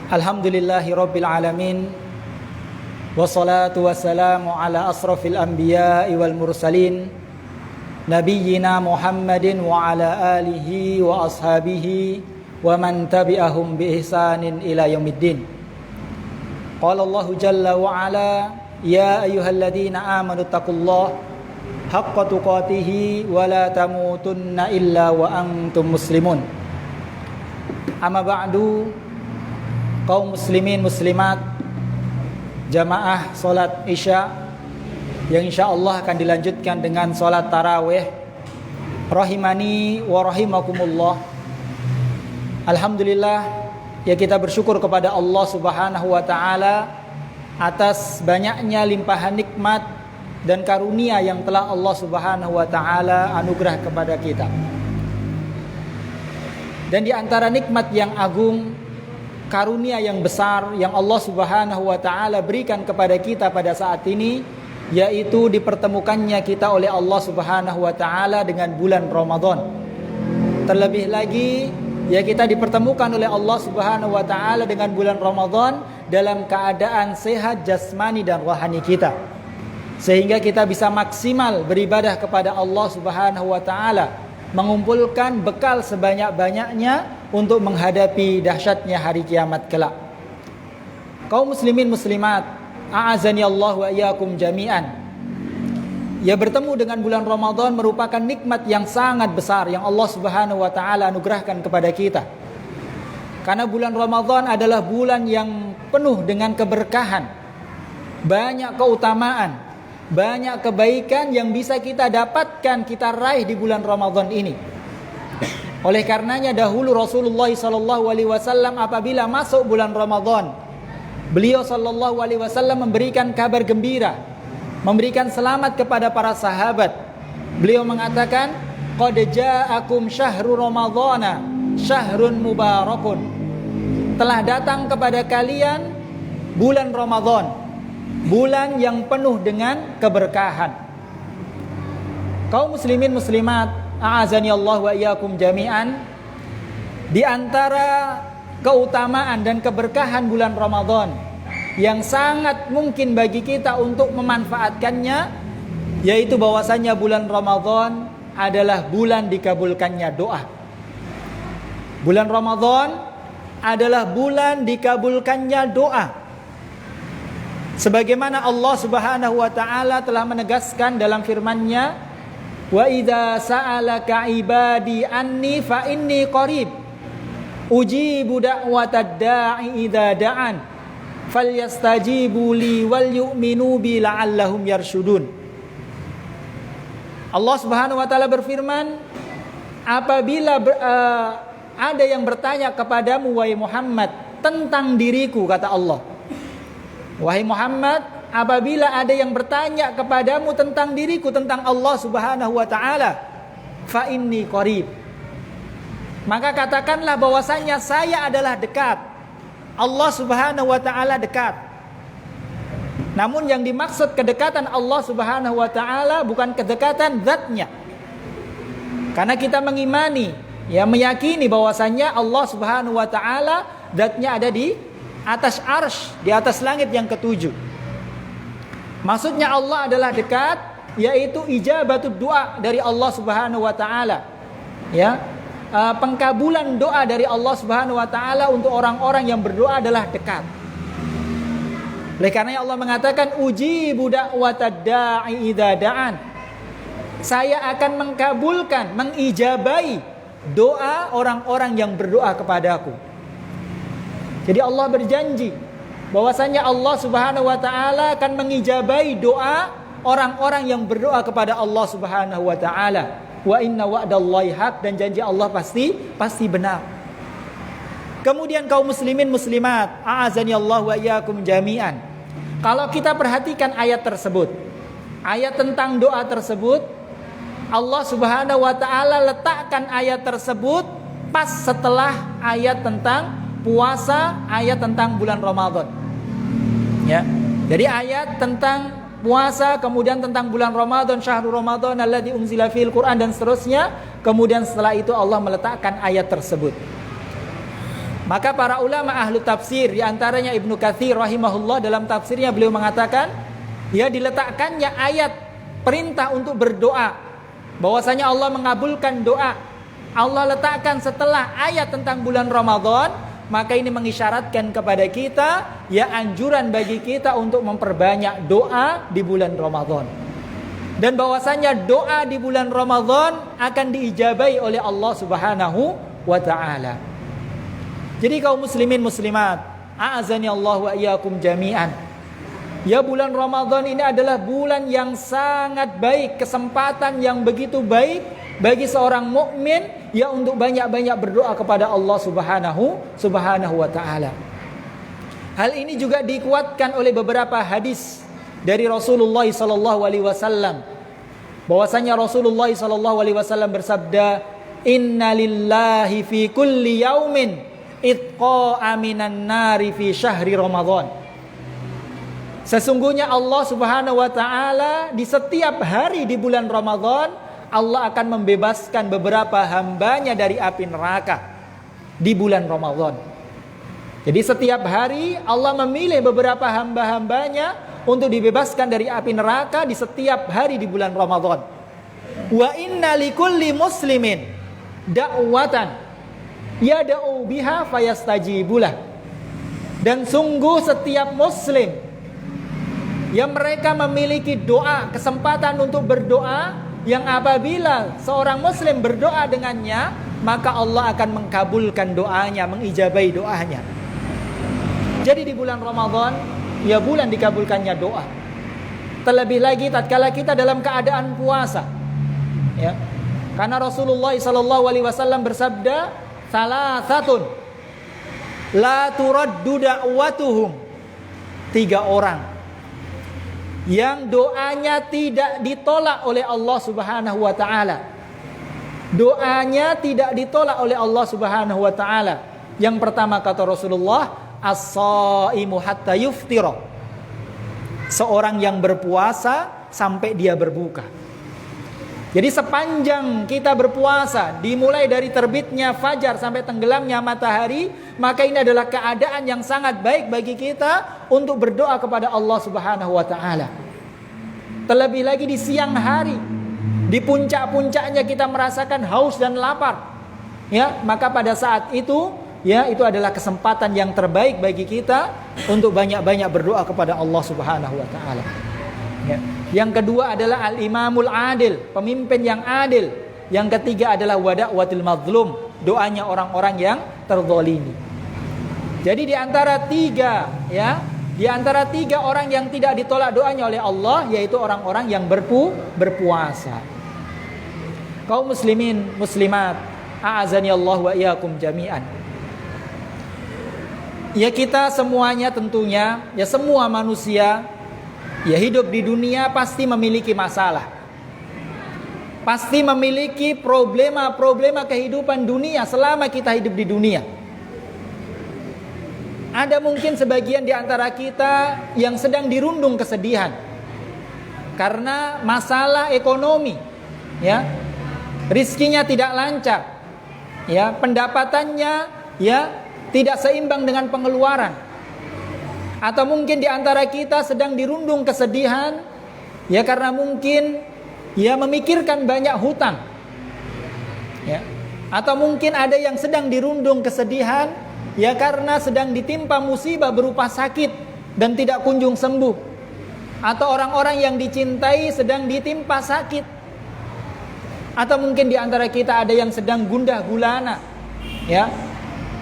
Alhamdulillahi Rabbil Alamin. Wassalatu wassalamu ala asrafil anbiya'i wal mursalin Nabiyyina Muhammadin wa ala alihi wa ashabihi wa man tabi'ahum bi ihsanin ila yaumiddin. Qala Allah jalla wa ala, ya ayyuhalladzina amanu taqullaha haqqa tuqatih wa la tamutunna illa wa antum muslimun. Amma ba'du, kaum muslimin muslimat, jamaah salat Isya yang insyaallah akan dilanjutkan dengan salat tarawih, rahimani wa rahimakumullah. Alhamdulillah, ya kita bersyukur kepada Allah Subhanahu wa taala atas banyaknya limpahan nikmat dan karunia yang telah Allah Subhanahu wa taala anugerah kepada kita. Dan di antara nikmat yang agung, karunia yang besar yang Allah Subhanahu wa taala berikan kepada kita pada saat ini, yaitu dipertemukannya kita oleh Allah Subhanahu wa taala dengan bulan Ramadan. Terlebih lagi, ya kita dipertemukan oleh Allah Subhanahu wa taala dengan bulan Ramadan dalam keadaan sehat jasmani dan rohani kita, sehingga kita bisa maksimal beribadah kepada Allah Subhanahu wa taala, mengumpulkan bekal sebanyak-banyaknya untuk menghadapi dahsyatnya hari kiamat kelak. Kaum muslimin muslimat, a'azani Allah wa iyyakum jami'an. Ya, bertemu dengan bulan Ramadan merupakan nikmat yang sangat besar yang Allah Subhanahu wa taala anugerahkan kepada kita. Karena bulan Ramadan adalah bulan yang penuh dengan keberkahan, banyak keutamaan, banyak kebaikan yang bisa kita dapatkan, kita raih di bulan Ramadan ini. Oleh karenanya dahulu Rasulullah SAW apabila masuk bulan Ramadan, beliau SAW memberikan kabar gembira, memberikan selamat kepada para sahabat. Beliau mengatakan, qad ja'akum syahru ramadhana syahrun mubarakun. Telah datang kepada kalian bulan Ramadan, bulan yang penuh dengan keberkahan. Kaum muslimin muslimat, a'azani Allah wa iyyakum jami'an. Di antara keutamaan dan keberkahan bulan Ramadan yang sangat mungkin bagi kita untuk memanfaatkannya, yaitu bahwasanya bulan Ramadan adalah bulan dikabulkannya doa. Bulan Ramadan adalah bulan dikabulkannya doa. Sebagaimana Allah Subhanahu wa taala telah menegaskan dalam firman-Nya, wa idza sa'alaka ibadi anni fa inni qarib ujibu da'watad da'i idza da'an falyastajibu li wal yu'minu bi la'allahum yarshudun. Allah Subhanahu wa taala berfirman, apabila ada yang bertanya kepadamu wahai Muhammad tentang diriku, kata Allah, wahai Muhammad, apabila ada yang bertanya kepadamu tentang diriku, tentang Allah Subhanahu wa taala, fa inni qarib, maka katakanlah bahwasanya saya adalah dekat. Allah Subhanahu wa taala dekat. Namun yang dimaksud kedekatan Allah Subhanahu wa taala bukan kedekatan zatnya. Karena kita mengimani, ya meyakini bahwasanya Allah Subhanahu wa taala zatnya ada di atas arsy, di atas langit yang ketujuh. Maksudnya Allah adalah dekat, yaitu ijabatud doa dari Allah Subhanahu wa taala. Ya, pengkabulan doa dari Allah Subhanahu wa taala untuk orang-orang yang berdoa adalah dekat. Oleh karena Allah mengatakan, ujibu da'watad da'i idza da'an. Saya akan mengkabulkan, mengijabai doa orang-orang yang berdoa kepadaku. Jadi Allah berjanji bahwasanya Allah Subhanahu wa taala akan mengijabai doa orang-orang yang berdoa kepada Allah Subhanahu wa taala. Wa inna wa'dallahi haq, dan janji Allah pasti benar. Kemudian kaum muslimin muslimat, a'azani Allah wa iyyakum jami'an. Kalau kita perhatikan ayat tersebut, ayat tentang doa tersebut, Allah Subhanahu wa taala letakkan ayat tersebut pas setelah ayat tentang puasa, ayat tentang bulan Ramadan. Ya. Jadi ayat tentang puasa, kemudian tentang bulan Ramadan, syahrul Ramadan alladzi unzila fil Quran, dan seterusnya. Kemudian setelah itu Allah meletakkan ayat tersebut. Maka para ulama ahlu tafsir, di antaranya Ibnu Katsir rahimahullah, dalam tafsirnya beliau mengatakan, ya diletakkannya ayat perintah untuk berdoa, bahwasanya Allah mengabulkan doa, Allah letakkan setelah ayat tentang bulan Ramadan, maka ini mengisyaratkan kepada kita, ya anjuran bagi kita untuk memperbanyak doa di bulan Ramadan. Dan bahwasanya doa di bulan Ramadan akan diijabahi oleh Allah Subhanahu wa taala. Jadi kaum muslimin muslimat, a'azani Allah wa iyyakum jami'an. Ya, bulan Ramadan ini adalah bulan yang sangat baik, kesempatan yang begitu baik bagi seorang mukmin ya untuk banyak-banyak berdoa kepada Allah Subhanahu wa taala. Hal ini juga dikuatkan oleh beberapa hadis dari Rasulullah sallallahu alaihi wasallam, bahwasanya Rasulullah sallallahu alaihi wasallam bersabda, "Innalillahi fi kulli yaumin itqa'a minan nari fi syahri Ramadan." Sesungguhnya Allah Subhanahu wa taala di setiap hari di bulan Ramadan, Allah akan membebaskan beberapa hambanya dari api neraka di bulan Ramadan. Jadi setiap hari Allah memilih beberapa hamba-hambanya untuk dibebaskan dari api neraka di setiap hari di bulan Ramadan. Wa inna likulli muslimin da'watan yada'u biha fayastajibulah. Dan sungguh setiap muslim yang mereka memiliki doa, kesempatan untuk berdoa, yang apabila seorang muslim berdoa dengannya, maka Allah akan mengkabulkan doanya, mengijabahi doanya. Jadi di bulan Ramadan, ya bulan dikabulkannya doa. Terlebih lagi tatkala kita dalam keadaan puasa. Ya. Karena Rasulullah SAW bersabda, "Salasatun la turaddu da'watuhum." 3 orang yang doanya tidak ditolak oleh Allah Subhanahu wa taala. Doanya tidak ditolak oleh Allah Subhanahu wa taala. Yang pertama kata Rasulullah, as-shaimu hatta yuftira. Seorang yang berpuasa sampai dia berbuka. Jadi sepanjang kita berpuasa, dimulai dari terbitnya fajar sampai tenggelamnya matahari, maka ini adalah keadaan yang sangat baik bagi kita untuk berdoa kepada Allah Subhanahu wa taala. Terlebih lagi di siang hari, di puncak-puncaknya kita merasakan haus dan lapar. Ya, maka pada saat itu, ya itu adalah kesempatan yang terbaik bagi kita untuk banyak-banyak berdoa kepada Allah Subhanahu wa taala. Ya. Yang kedua adalah al-imamul adil, pemimpin yang adil. Yang ketiga adalah wada'watil mazlum, doanya orang-orang yang terzalimi. Jadi di antara tiga orang yang tidak ditolak doanya oleh Allah, yaitu orang-orang yang berpuasa. Kaum muslimin muslimat, a'azani Allah wa iyyakum jami'an. Ya kita semuanya tentunya, ya semua manusia ya hidup di dunia pasti memiliki masalah. Pasti memiliki problema-problema kehidupan dunia selama kita hidup di dunia. Ada mungkin sebagian di antara kita yang sedang dirundung kesedihan karena masalah ekonomi, ya. Rizkinya tidak lancar. Ya, pendapatannya ya tidak seimbang dengan pengeluaran. Atau mungkin di antara kita sedang dirundung kesedihan ya karena mungkin ya memikirkan banyak hutang. Ya. Atau mungkin ada yang sedang dirundung kesedihan ya karena sedang ditimpa musibah berupa sakit dan tidak kunjung sembuh. Atau orang-orang yang dicintai sedang ditimpa sakit. Atau mungkin di antara kita ada yang sedang gundah gulana. Ya.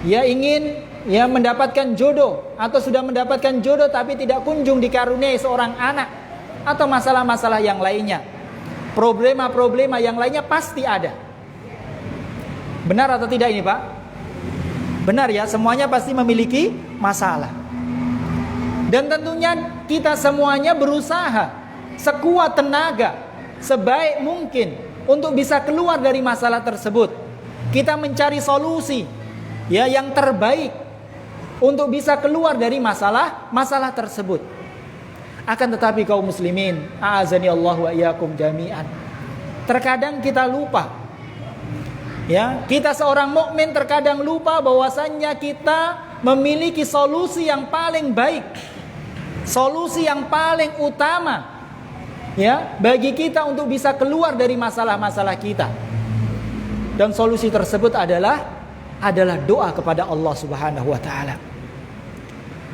Ya ingin ya mendapatkan jodoh atau sudah mendapatkan jodoh tapi tidak kunjung dikaruniai seorang anak, atau masalah-masalah yang lainnya. Problema-problema yang lainnya pasti ada. Benar atau tidak ini, Pak? Benar ya, semuanya pasti memiliki masalah. Dan tentunya kita semuanya berusaha sekuat tenaga, sebaik mungkin untuk bisa keluar dari masalah tersebut. Kita mencari solusi ya yang terbaik untuk bisa keluar dari masalah tersebut. Akan tetapi kaum muslimin, a'azani Allah wa iyyakum jami'an, terkadang kita lupa Ya, kita seorang mukmin terkadang lupa bahwasannya kita memiliki solusi yang paling baik, solusi yang paling utama, ya, bagi kita untuk bisa keluar dari masalah-masalah kita. Dan solusi tersebut adalah doa kepada Allah Subhanahu wa taala.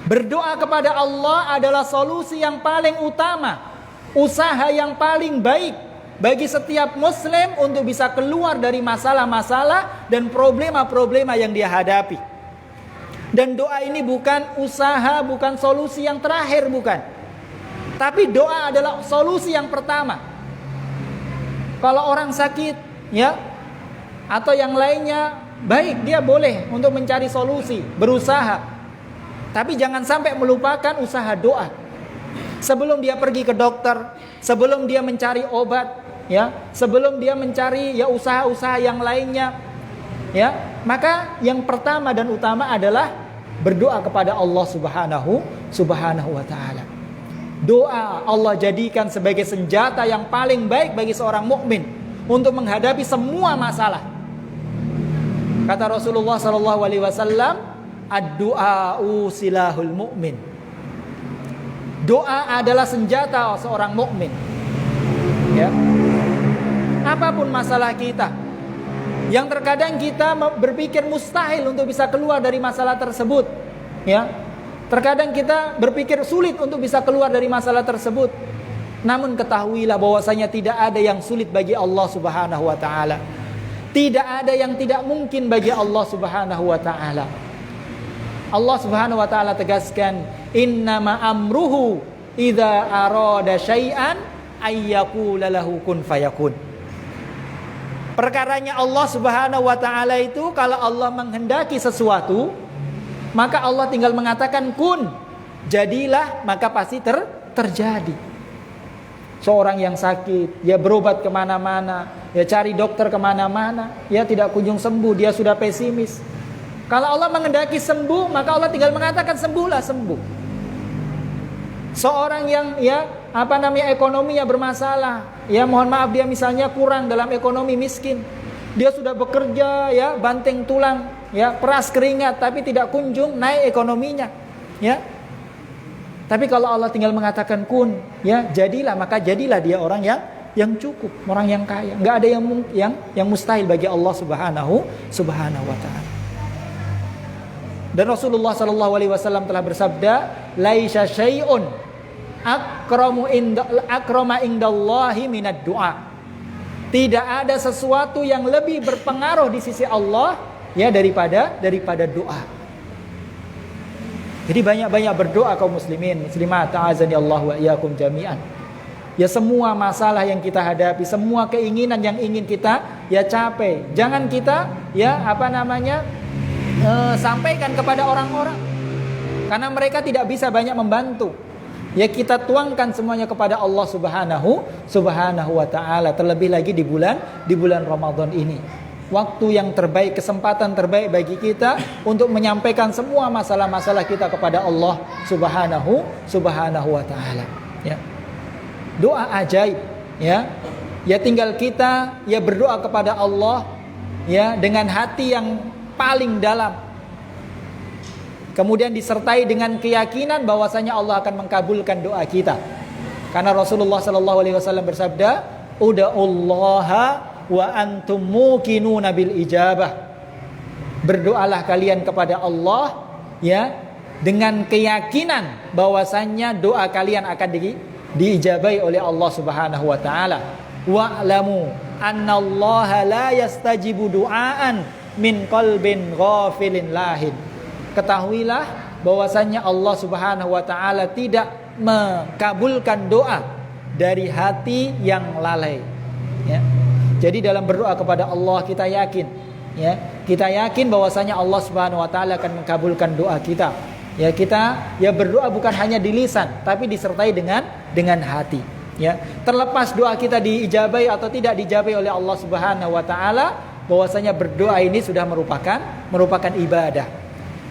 Berdoa kepada Allah adalah solusi yang paling utama, usaha yang paling baik bagi setiap muslim untuk bisa keluar dari masalah-masalah dan problema-problema yang dia hadapi. Dan doa ini bukan usaha, bukan solusi yang terakhir, bukan. Tapi doa adalah solusi yang pertama. Kalau orang sakit, ya, atau yang lainnya, baik, dia boleh untuk mencari solusi, berusaha. Tapi jangan sampai melupakan usaha doa. Sebelum dia pergi ke dokter, sebelum dia mencari obat, ya, sebelum dia mencari ya usaha-usaha yang lainnya, ya, maka yang pertama dan utama adalah berdoa kepada Allah Subhanahu wa taala. Doa Allah jadikan sebagai senjata yang paling baik bagi seorang mukmin untuk menghadapi semua masalah. Kata Rasulullah sallallahu alaihi wasallam, ad-du'a'u silahul mu'min. Doa adalah senjata seorang mukmin. Ya. Apapun masalah kita, yang terkadang kita berpikir mustahil untuk bisa keluar dari masalah tersebut, ya. Terkadang kita berpikir sulit untuk bisa keluar dari masalah tersebut. Namun ketahuilah bahwasanya tidak ada yang sulit bagi Allah Subhanahu wa taala. Tidak ada yang tidak mungkin bagi Allah Subhanahu wa taala. Allah Subhanahu wa taala tegaskan, innama amruhu idza arada syai'an ayyaqula lahu kun fayakun. Perkaranya Allah Subhanahu wa taala itu, kalau Allah menghendaki sesuatu, maka Allah tinggal mengatakan kun, jadilah, maka pasti terjadi. Seorang yang sakit, ya berobat kemana-mana, ya cari dokter kemana-mana, ya tidak kunjung sembuh, dia sudah pesimis. Kalau Allah menghendaki sembuh, maka Allah tinggal mengatakan sembuhlah, sembuh. Seorang yang ekonominya bermasalah, ya mohon maaf, dia misalnya kurang dalam ekonomi, miskin, dia sudah bekerja, ya banting tulang, ya peras keringat, tapi tidak kunjung naik ekonominya, ya. Tapi kalau Allah tinggal mengatakan kun, ya jadilah, maka jadilah dia orang yang cukup, orang yang kaya. Nggak ada yang mustahil bagi Allah Subhanahu wa taala. Dan Rasulullah sallallahu alaihi wasallam telah bersabda, laisa syai'un akrama indallahi minad du'a. Tidak ada sesuatu yang lebih berpengaruh di sisi Allah, ya daripada doa. Jadi banyak-banyak berdoa kaum muslimin, muslimat, ta'azani Allah wa iyyakum jami'an. Ya semua masalah yang kita hadapi, semua keinginan yang ingin kita ya capai, jangan kita sampaikan kepada orang-orang, karena mereka tidak bisa banyak membantu. Ya kita tuangkan semuanya kepada Allah Subhanahu wa taala, terlebih lagi di bulan Ramadan ini. Waktu yang terbaik, kesempatan terbaik bagi kita untuk menyampaikan semua masalah-masalah kita kepada Allah Subhanahu wa taala. Ya. Doa ajaib, ya. Ya tinggal kita ya berdoa kepada Allah ya dengan hati yang paling dalam. Kemudian disertai dengan keyakinan bahwasanya Allah akan mengkabulkan doa kita. Karena Rasulullah sallallahu alaihi wasallam bersabda, "Ud'ullaha wa antum muqinuna bil ijabah." Berdoalah kalian kepada Allah ya dengan keyakinan bahwasannya doa kalian akan diijabai oleh Allah Subhanahu wa taala. Wa'lamu annallaha la yastajibu du'aan min qalbin ghafilin lahin. Ketahuilah bahwasannya Allah Subhanahu wa taala tidak mengabulkan doa dari hati yang lalai, ya. Jadi dalam berdoa kepada Allah kita yakin, ya, kita yakin bahwasanya Allah Subhanahu wa taala akan mengabulkan doa kita. Ya, kita ya berdoa bukan hanya di lisan, tapi disertai dengan hati, ya. Terlepas doa kita diijabai atau tidak diijabai oleh Allah Subhanahu wa taala, bahwasanya berdoa ini sudah merupakan ibadah.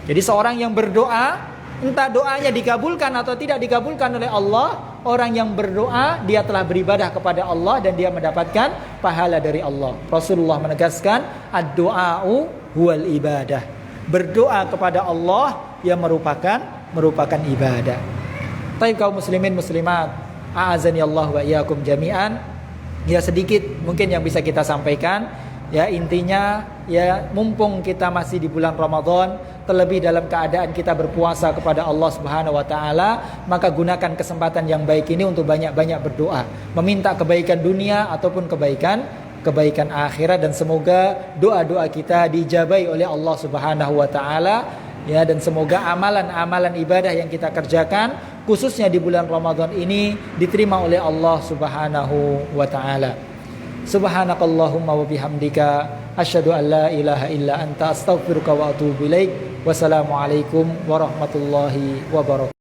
Jadi seorang yang berdoa, entah doanya dikabulkan atau tidak dikabulkan oleh Allah, orang yang berdoa dia telah beribadah kepada Allah dan dia mendapatkan pahala dari Allah. Rasulullah menegaskan ad-du'a'u huwal ibadah. Berdoa kepada Allah yang merupakan ibadah. Baik kaum muslimin muslimat, a'azani Allah wa iyyakum jami'an. Ya sedikit mungkin yang bisa kita sampaikan. Ya intinya ya mumpung kita masih di bulan Ramadan, terlebih dalam keadaan kita berpuasa kepada Allah Subhanahu wa taala, maka gunakan kesempatan yang baik ini untuk banyak-banyak berdoa, meminta kebaikan dunia ataupun kebaikan akhirat, dan semoga doa-doa kita dijabai oleh Allah Subhanahu wa taala. Ya, dan semoga amalan-amalan ibadah yang kita kerjakan khususnya di bulan Ramadan ini diterima oleh Allah Subhanahu wa taala. Subhanakallahumma wa bihamdika asyhadu an la ilaha illa anta astaghfiruka wa atubu ilaik. Wassalamualaikum warahmatullahi wabarakatuh.